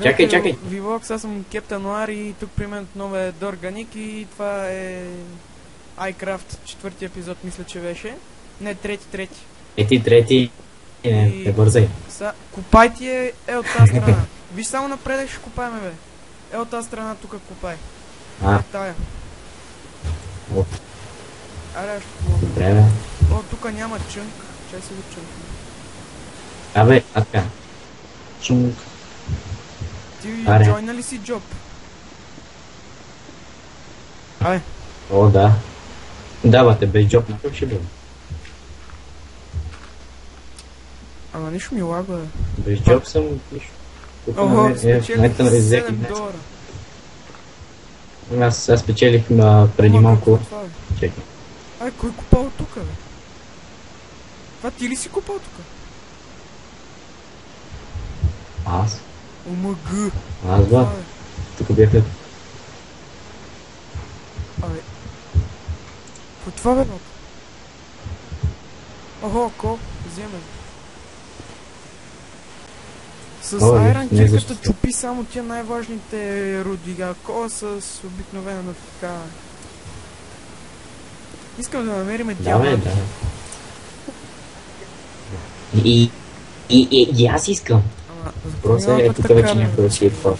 Чакай. Вивокс, аз съм Кептан Нуар и тук при мен отново е Дорганик и това е iCraft, четвърти епизод мисля, че беше. Не, трети. Трети. Не бързай. Копай е от тази страна. Виж само напред ще копаеме, бе. Е от тази страна тук копай. Е тая. Аре, ще помогна. Добре, бе. О, тук няма чънк. Чай си го чънкна. Абе, така. Чунг. Ти Аре. джойна ли си джоб? Абе. О, да. Да, бате, без джоб на какво ще бъде? Ама нищо ми лагва, бе. Без джоб съм нищо. Ого, спечелих $7. Аз спечелих преди малко. Чекай. Ай, кой купал тук, бе? Това ти ли си купал тук? Аз? ОМГ. Аз, ба. Тук бяха... Абе. Какво това, бе, бат? Охо, ко? Вземе. С айрон кирката чупи само тия най-важните руди, ако с обикновена така. Искам да намерим диаманти. Да. И аз искам. Въпросът е тук вече някой да си е това.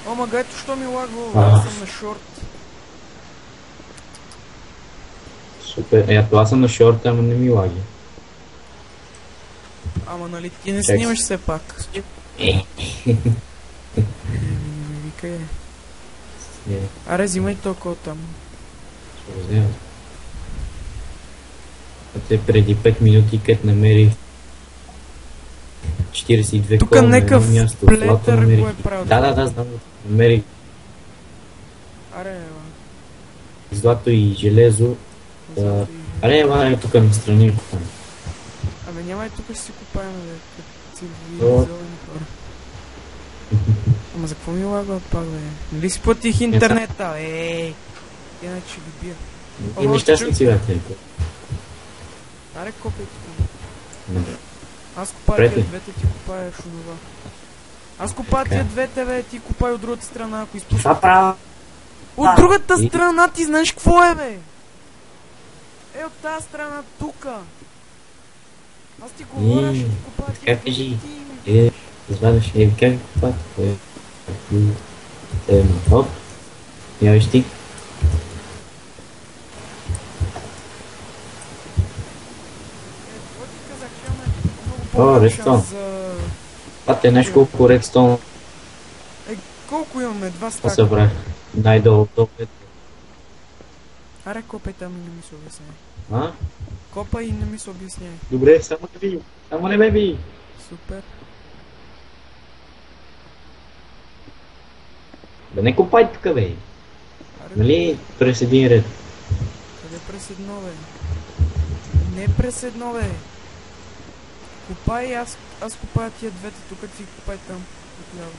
О, мага, ето що ми лагва, аз съм на шорт. Супер, ето аз съм на шорта, ама не ми лаги. Ама нали ти не снимаш все пак? Викай. Аре, взимай толкова там. Ще го взема. Преди 5 минути, като намерих 42 тук кола на некъв едно място. плетър го е правил. Да, знам. Намерих Аре, злато и железо. Аре, е тук настрани. Абе, няма и тук ще си купаем, бе, като си зелени хора. Ама за какво ми лагва пак, бе? Нали си платих интернета, иначе ще ги бия. И нещастници, бе, Аре, копай тук. Аз купая тия двете, ти купаеш онова. Аз купая тия двете, бе, ти купай от другата страна, ако изпускаш. Това правя. От другата страна ти знаеш какво е, бе? От тази страна тука. Аз ти говоря, ще ти купая тия как кажи? Извадаш и как купая? Оп. Я виж ти. О, редстон. Те знаеш колко редстон? Колко имаме? 2 стака. Събрах. Най-долу. Аре, копай там и не ми се обясняй. Копай и не ми се обясняй. Добре, само не би. Само не ме би. Супер. Да не копай тук, бе. Нали през един ред? Къде през едно, бе? Не през едно, бе. Копай, аз копая тия двете, тук ти копай там. Отляво.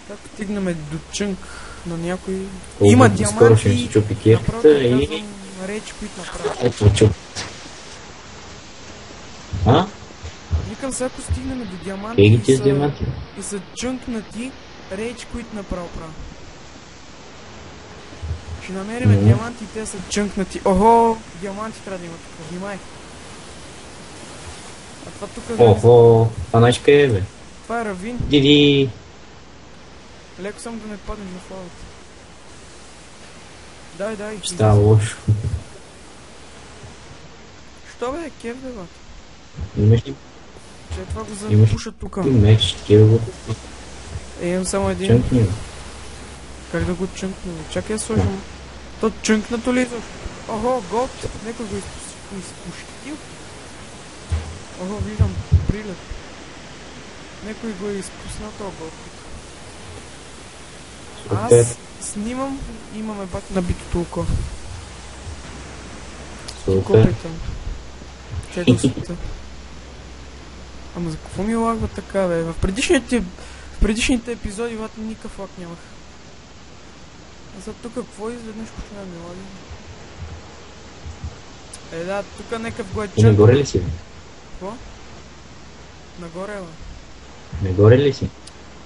Така стигнем до чънк на някой. Има диаманти. Скоро ще ми се чупи кирката и... речи, които направя. Ето чуп. Викам сега, ако стигнем до диаманти и са чънкнати речи, които направо правя. Ще намерим диаманти и те са чънкнати. Охо, диаманти трябва да има тук. Внимай. А това тук... Охо, това знаеш къде е, бе? Това е равин. Диди. Леко само да не паднеш в лавата. Дай. Ще става лошо. Що бе, кев бе, бат? Имаш ли? Че това го запуша тука. Меч, кев. Имам само един. Чънкни. Как да го чънкна? Чакай да сложим. То чънкнато ли изобщо? Охо, голд. Некой го изпушкитил. Охо, виждам прилет. Некой го е изпуснал този голд. Аз снимам и имаме бак набитото око. Супер. Чето света. Ама за какво ми лагва така, бе? В предишните епизоди вата никакъв лаг нямах. А за тук какво изведнъж почва да ми лаги? Да, тук некъв го е чънк. И нагоре ли си? Какво? Нагоре, бе. Нагоре ли си?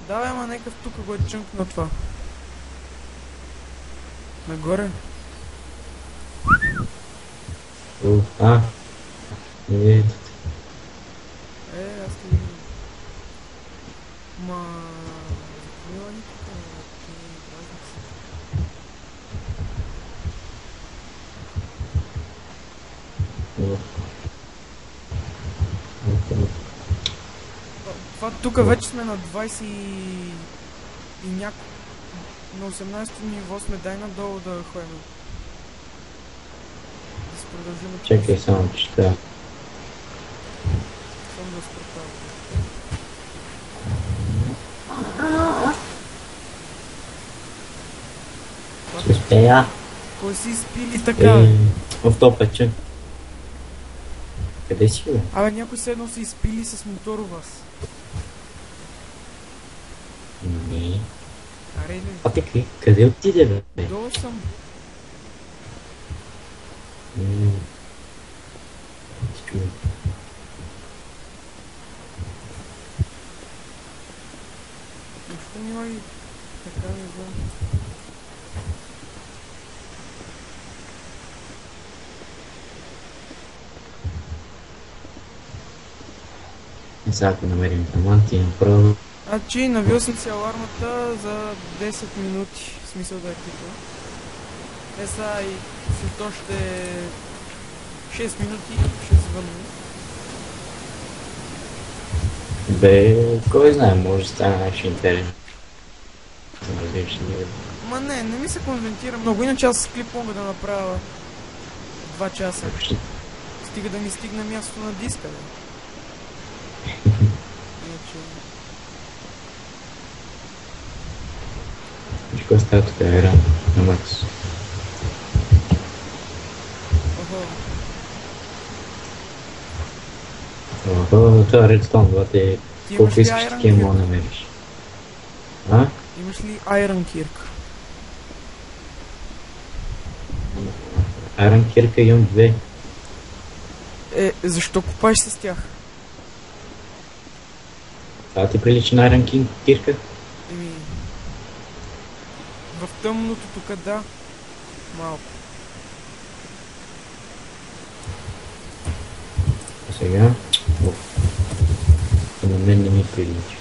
Да, бе, ама някакъв тук го е чънкна това. Нагоре. А, ето. Аз те виждам. Ма... Мила ни тук, дразних се. Това тук вече сме на 20 и няко. На 18-то ниво сме, дай надолу да ходим. Да се продължим. Чакай само, че ще... Само да спрепава. Ще успея. Кой си изпили така? В то пече. Къде си, бе? Абе, някой се едно са изпили с мотор у вас. Не. Аре ли? А така, къде отиде, бе? Долу съм. Чуй. Защо няма ли така, не знам. Сега ако намерим таманти, направо. Значи, навил съм си алармата за 10 минути. В смисъл да е типа. Сега и след още 6 минути ще звънна. Бе, кой знае, може да стане нещо интересно. Различни. Ма не ми се конвентира много. Иначе аз с клип мога да направя 2 часа. Стига да ми стигне място на диска, бе. Иначе... Какво става тук е рано на Макс? Охо, това е Redstone, брате. Колко искаш такива мога да намериш? А? Имаш ли Iron Kirk? Iron Kirk имам 2. Защо купаеш с тях? Това ти прилича на Iron Kirk? В тъмното тук да. Малко. Сега? На мен не ми прилича.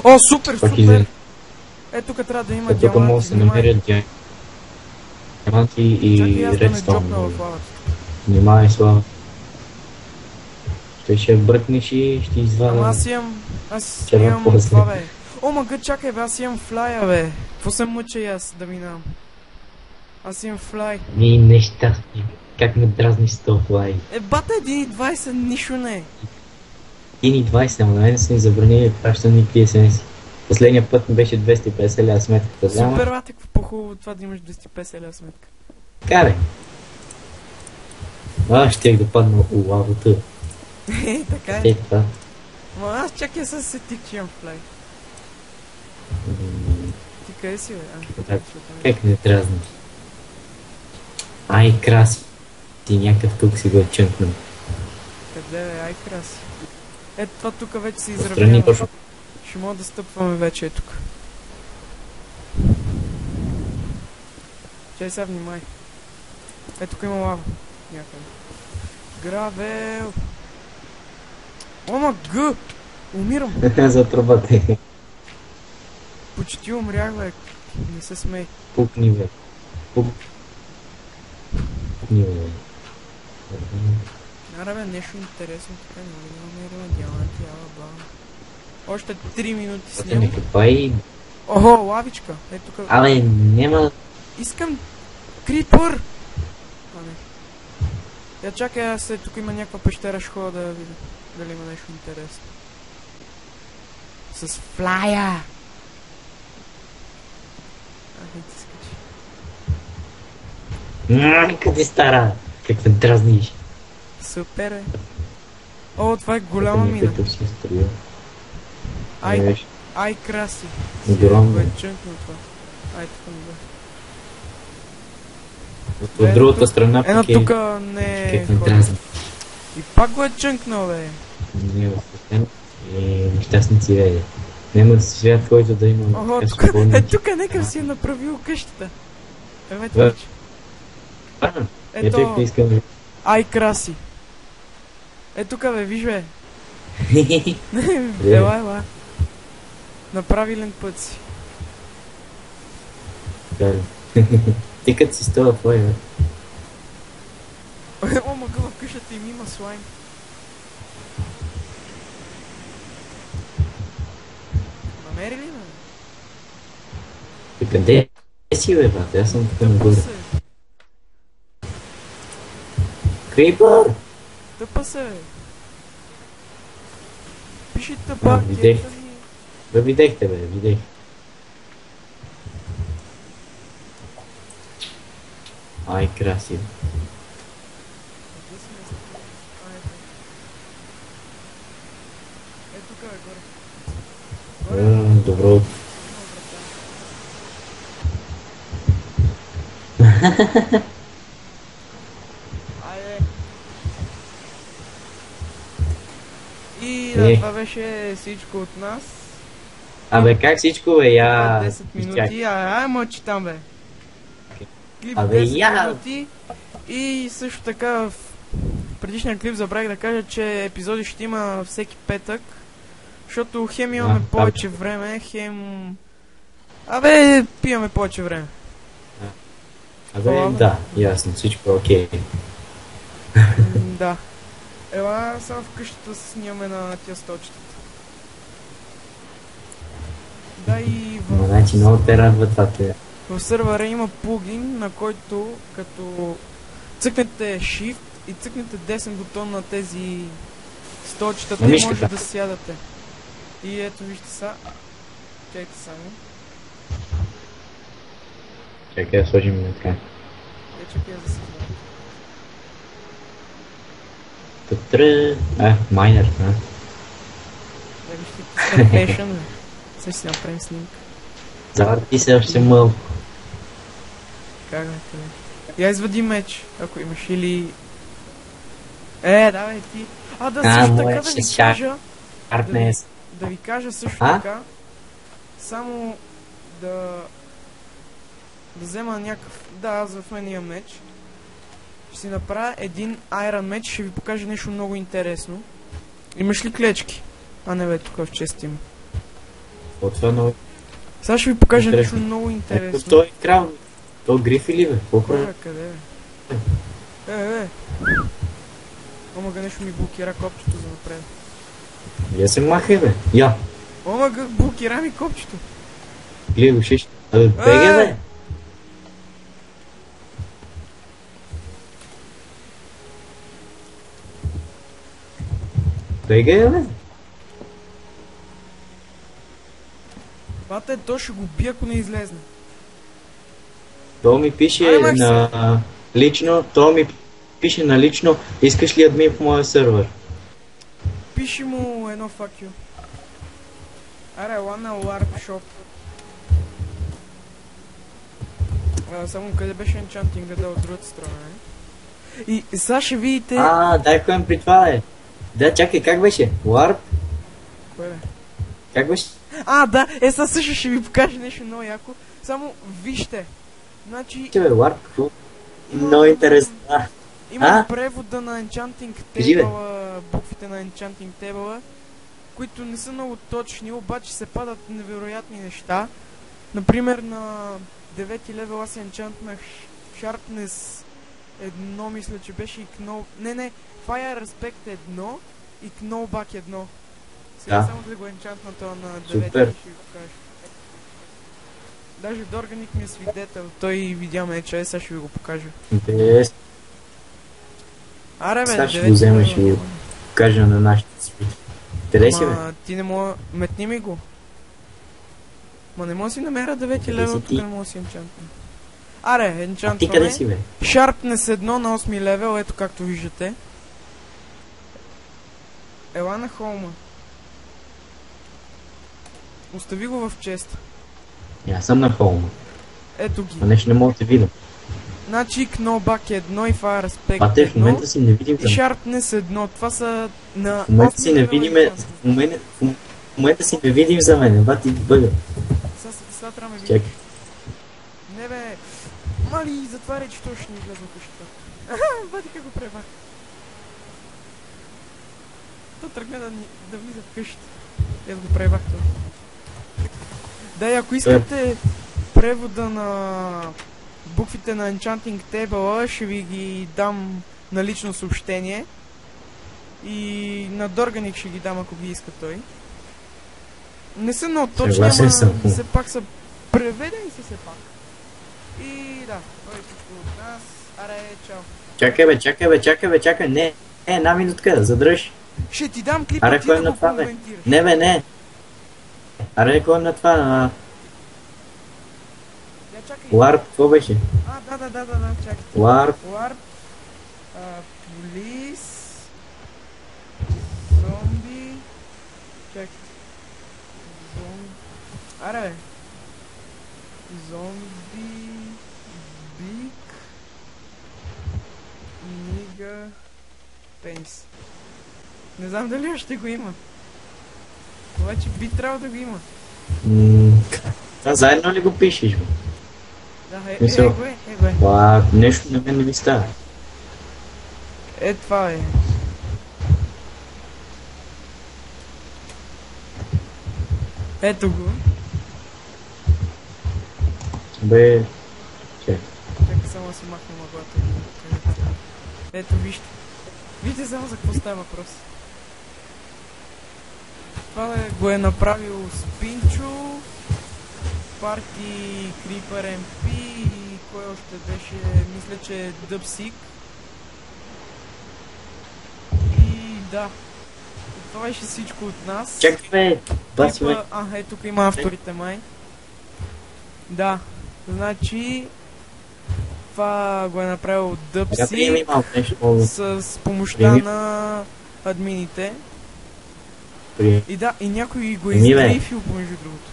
О, супер! Тук трябва да има диаманти. Тук може да се намерят диаманти и редстоун. Внимай, Слава. Ще бръкнеш и ще извадя. Ама аз имам това, бе. О, мага, чакай, бе, аз имам флая, бе. Какво се мъча и аз да минавам? Аз имам флай. Ми неща, как ме дразниш с този флай? Бата 1.20, нищо не е. 1.20, ама на мен са ми забранили, пращам никакви SMS. Последния път ми беше 250 ля сметката. Супер, бате, какво по-хубаво това да имаш 250 ля сметка. Карай! Щях да падна у лавата. Така е. Това. Ма аз чакай се сетих, че имам флай. Ти къде си, бе? Как не дразниш? Ай, краси. Ти някакъв тук си го е чънкнал. Къде, бе? Ай, краси. Това тук вече се изравнява. Ще мога да стъпваме вече тук. Чай сега внимай. Тук има лава. Някъде. Гравел! Ома гъ! Умирам! За тръбата. Почти умрях, бе. Не се смей. Пукни, бе. Пукни, бе. Ара, бе, нещо интересно. Така няма да намерим диаманти, ала. Още 3 минути снимам. Не копай. Охо, лавичка. Тук. Абе, няма... Искам крипър! Чакай, тук има някаква пещера, ще ходя да видя. Дали има нещо интересно. С флая! Ти скачи. Къде стара? Как ме дразниш? Супер е. О, това е голяма мина. Ай, краси. Огромно. Е чънкно това. Тук не бе. От другата страна Ено пък тука не е как не хора. дразни. И пак го е чънкнал, бе. Не е осветен и нещастници веде. Няма свят, който да има Ого, така тука, свободни. тука некъв си е направил къщата. Еме Да. това. Ето Ето, и искам. ай краси. Е тука бе, виж бе. Е. Ела. На правилен път си. Да. Ти като си става твой, бе. О, мъгъл, в къщата им има слайм. Намери ли ме? Ти къде си, бе, брат? Аз съм тук нагоре. Тъпа се. Крипър! Тъпа се, бе. Пиши тъпа, видях. кета ми. Бе, видехте, бе, видех. Ай, красиво. Къде си ме стигна? А, ето. Е, тука бе, горе. Горе, Добро. има врата. Айде. И да, това беше всичко от нас. Абе, как всичко, бе, я... 10 минути, ай мълчи там, бе. Клип Абе, 10 я! минути. И също така в предишния клип забравих да кажа, че епизоди ще има всеки петък. Защото хем имаме повече време, хем... Абе, пиваме повече време. Абе, да, ясно, всичко е окей. Да. Ела, само в къщата се снимаме на тия столчетата. Да, и Ма, значи много те радва това, те. в сървъра има плагин, на който като цъкнете Shift и цъкнете десен бутон на тези столчетата и може да сядате. И ето вижте са. Чакайте само. Чакай да сложим на така. Чакай да се знае. Тътръ... майнер, а? Да вижте, Animation, бе. Сега ще си направим снимка. Завърти се още малко. Как бе, къде? Я извади меч, ако имаш, или... давай ти. Да, също така да ви кажа... Артнес. Да ви кажа също така... Само да взема някакъв... Да, аз в мен имам меч. Ще си направя един Iron меч, ще ви покажа нещо много интересно. Имаш ли клечки? Не бе, тук в чест има. От това много... Сега ще ви покажа нещо много интересно. Ето той крал. То гриф или бе? Кой, къде бе? Омага, нещо ми блокира копчето за напред. Я се махай, бе. Я. Омага, блокира ми копчето. Гледай го шиш. Бега, бе. Бега, бе. Бате, то ще го бия, ако не излезне. То ми пише на лично, искаш ли админ в моя сървър? Пиши му едно fuck you. Аре, ела на LARP shop. Само къде беше енчантинга, да, от другата страна, не? И сега ще видите... Дай ходим при това, бе. Да, чакай, как беше? LARP? Кое бе? Как беше? Да, сега също ще ви покажа нещо много яко. Само вижте. Значи... Бе, LARP, какво? Много интересно. Има превода на Enchanting Table, буквите на Enchanting Table, които не са много точни, обаче се падат невероятни неща. Например, на 9-ти левел аз енчантнах Sharpness 1, мисля, че беше и Know... Не, Fire Respect 1 и Knowback 1. Сега само да го енчантна това на 9-ти ще ви покажа. Даже Дорганик ми е свидетел, той видя меча, сега ще ви го покажа. Интересно. Аре бе, сега ще го взема, ще ви го покажа на нашите свидетели. Къде си, бе? Ти не мога... Метни ми го. Не мога си намеря 9-ти левел, тук не мога си енчантвам. Аре, енчантваме. Ти къде си, бе? Sharpness 1 на 8 левел, ето както виждате. Ела на холма. Остави го в чест. Аз съм на холма. Ето ги. нещо не мога да видя. Значи Knobak 1 и Fire Respect Пате, в 1 момента си не видим и за... Sharpness 1. Това са на В момента си 8 не левела видиме... иконски. В момента си не видим за мен, бати бъга. Сега трябва ме видиш. Чакай. Не бе. Мали, затваряй, че той ще ни влезе в къщата. Бати как го пребах. То тръгна да влиза в къщата. Аз го пребах това. Да, и ако искате превода на буквите на Enchanting Table, ще ви ги дам на лично съобщение. И на Дорганик ще ги дам, ако ги иска той. Не са много точни, Съгласен ама съм. все пак са преведени си все пак. И да, това е всичко от нас. Аре, чао. Чакай. Не, една минутка, задръж. Ще ти дам клипа, Аре, ти кой да на го това, бе? коментираш. Не, бе, не. Аре, кой на това? Я чакай. Warp, какво беше? Да, чакай. Warp, Warp, Police, Зомби, чакай. Аре, бе. Зомби, Биг, Нига, Пенс. Не знам дали още го има. Обаче би трябвало да го има. това заедно ли го пишеш, бе? Да, Мисъл. го е. Това нещо на мен не ми става. Това е. Ето го. Бе, чакай. Чакай само да си махна мъглата. Ето вижте. Вижте само за какво става въпрос. Това го е направил Спинчо, Парти Крипър MP и кой още беше, мисля, че е Дъпсик. И да. Това беше всичко от нас. Чакай, бе, баси, бе. Тук има авторите май. Да, значи това го е направил Сега приеми Дъпсик малко нещо много. с помощта Приеми. на админите. Приеми. И да, и някой го Приеми, бе. издрифил помежду другото.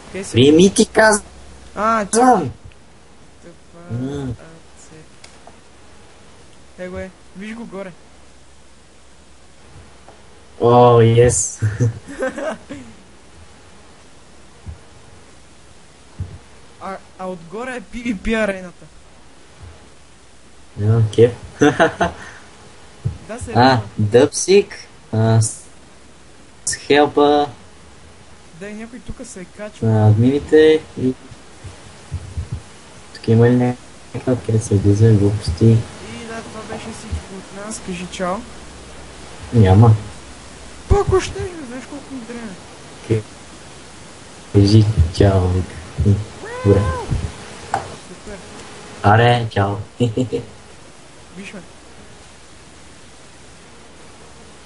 Окей, сега. Приеми ти казвам. Чакай. М. Го е, виж го горе. О, ес. А отгоре е PvP арената. Кеф. Да, сериозно. Дъпсик. С хелпа Да, и някой тук се е качва. на админите и... Тук има ли някаква, къде се влиза глупости? И да, това беше всичко от нас. Кажи чао. Няма. Пак още, знаеш колко ми трябва. Кажи чао. Добре. Супер. Аре, чао. Виж ме.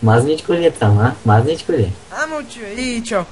Мазничко ли е там, а? Мазничко ли е? Мълчи бе. И чао.